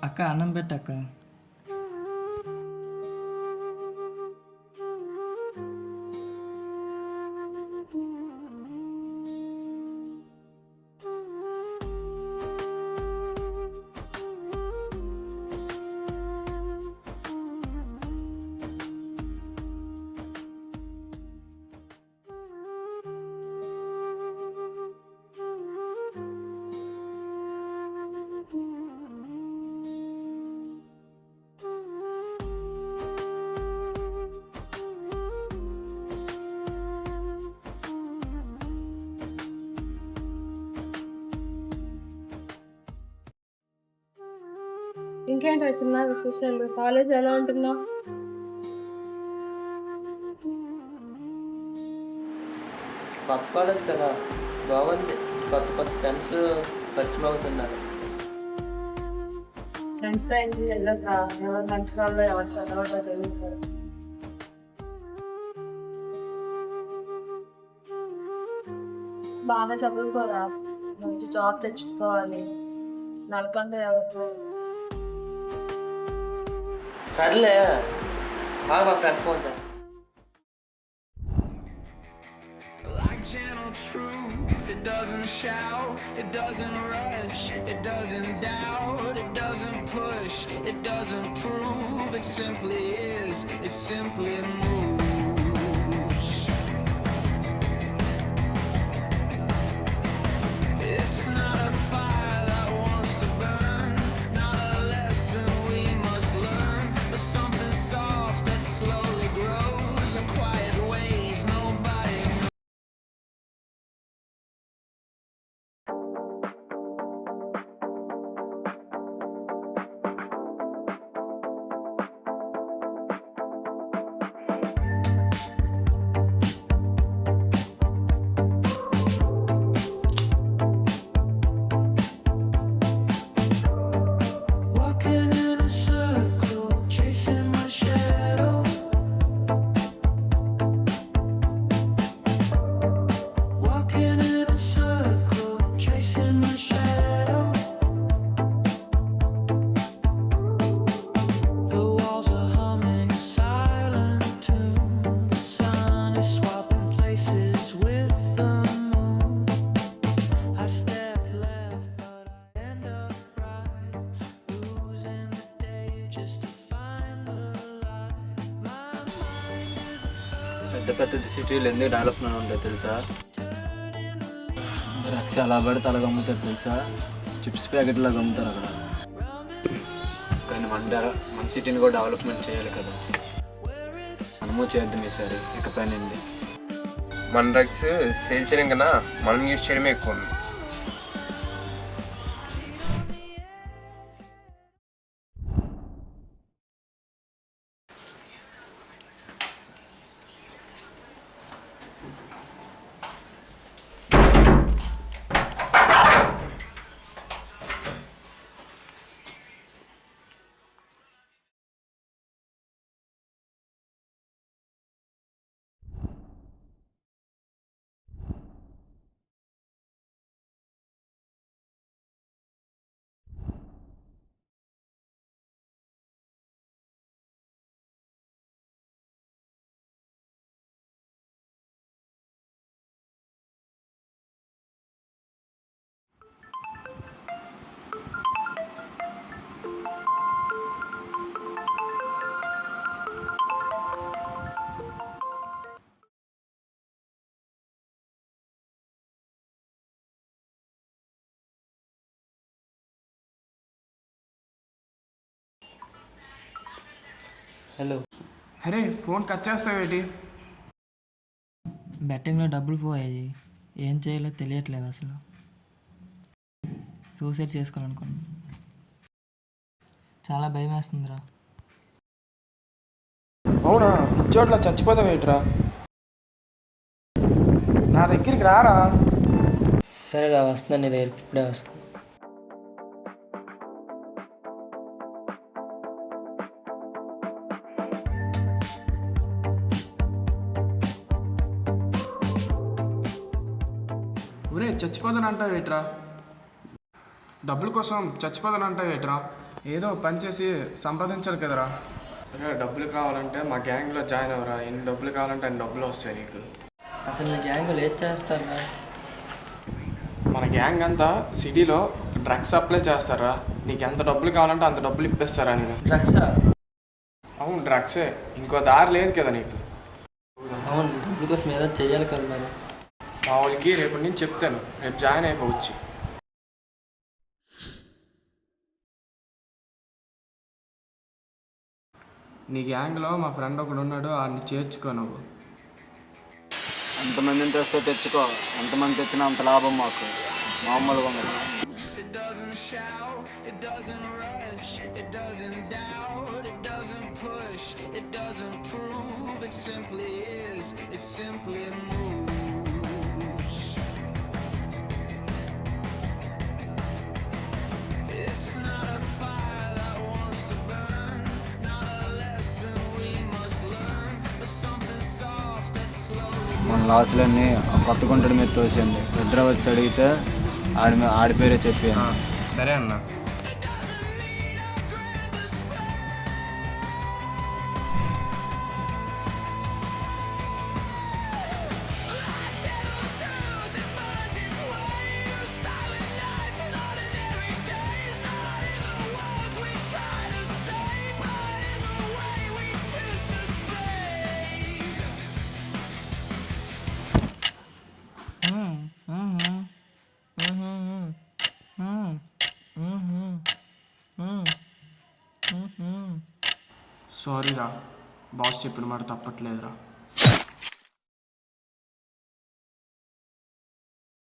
అక్క అన్నం పెట్టక్క. ఇంకేంటి చిన్న విశేషాలు? కాలేజ్ ఎలా ఉంటున్నావు? కొత్త కాలేజ్ కదా, బాగుంది. కొత్త కొత్త ఫ్రెండ్స్ పరిచయం అవుతున్నారు. ఫ్రెండ్స్తో ఇంటికి వెళ్ళదురా, ఎవరు మంచి వాళ్ళు ఎవరు చదవదో తెలియదు. బాగా చదువుకోరా, మంచి జాబ్ తెచ్చుకోవాలి. నడకండి ఎవరు. సర్లే, బాగా మా ఫ్రెండ్ ఫోన్ చేస్తా. Gentle truth, it doesn't shout, it doesn't rush, it doesn't doubt, it doesn't push, it doesn't prove, it simply is, it simply moves. It's not a fire that wants to burn, not a lesson we must learn, but something soft that slowly grows in quiet ways nobody knows. Walking in a circle, chasing my shadow. Walking in a circle, chasing my shadow. The walls are humming a silent tune. The sun is swapping places with the moon. I step left, but I end up right. Losing the day just to find the light. My mind is పెద్ద పెద్ద సిటీలు ఎందుకు development ఉంటాయి తెలుసా? రక్ష అలా పడితే అలాగ అమ్ముతారు తెలుసా? చిప్స్ ప్యాకెట్లాగా అమ్ముతారు అక్కడ. కానీ మన సిటీని కూడా డెవలప్మెంట్ చేయాలి కదా, మనము చేద్దాం ఈసారి ఇకపై నుండి. మన డ్రగ్స్ సేల్ చేయడం కన్నా మనం యూజ్ చేయడమే ఎక్కువ ఉంది. హలో. అరే ఫోన్ కట్ చేస్తావేటి? బెట్టింగ్లో డబ్బులు పోయాయి, ఏం చేయాలో తెలియట్లేదు అసలు. సూసైడ్ చేసుకోవాలనుకున్నాను. చాలా భయం వేస్తుందిరా. అవునా, ఇచ్చోట్ల చచ్చిపోతావేట్రా? నా దగ్గరికి రారా. సరేరా, వస్తున్నాను, నీ దగ్గరికి ఇప్పుడే వస్తాను. ఒరే చచ్చిపోతానంటావేట్రా? డబ్బుల కోసం చచ్చిపోతానంటావేట్రా? ఏదో పని చేసి సంపాదించాలి కదరా. అరే డబ్బులు కావాలంటే మా గ్యాంగ్లో జాయిన్ అవ్వరా. ఎన్ని డబ్బులు కావాలంటే అన్ని డబ్బులు వస్తాయి నీకు. అసలు మీ గ్యాంగులు ఏం చేస్తారా? మన గ్యాంగ్ అంతా సిటీలో డ్రగ్స్ సప్లై చేస్తారా. నీకు ఎంత డబ్బులు కావాలంటే అంత డబ్బులు ఇప్పిస్తారా నేను. డ్రగ్సా? అవును డ్రగ్సే, ఇంకో దారి లేదు కదా నీకు. అవును, డబ్బుల కోసం ఏదో చెయ్యాలి కదా మరి. మా వాళ్ళకి రేపటి నుంచి చెప్తాను, రేపు జాయిన్ అయిపోవచ్చు. నీ గ్యాంగ్లో మా ఫ్రెండ్ ఒకడు ఉన్నాడు, వాడిని చేర్చుకో నువ్వు. ఎంతమందిని తెస్తే తెచ్చుకో, ఎంతమంది తెచ్చినా అంత లాభం మాకు. మామూలుగా ఉండదు. It doesn't shout, it doesn't rush, it doesn't doubt, it doesn't push, it doesn't prove, it simply is, it simply moves. It's not a fire that wants to burn, not a lesson we must learn, but something soft that slowly. మన లాసులన్నీ ఆ కొత్త గుంటడి మీద తోసేయండి. నిద్ర వచ్చి అడిగితే ఆడి పేరే చెప్పాను. సరే అన్న. సారీ రా, బాస్ చెప్పిన మాట తప్పట్లేదురా.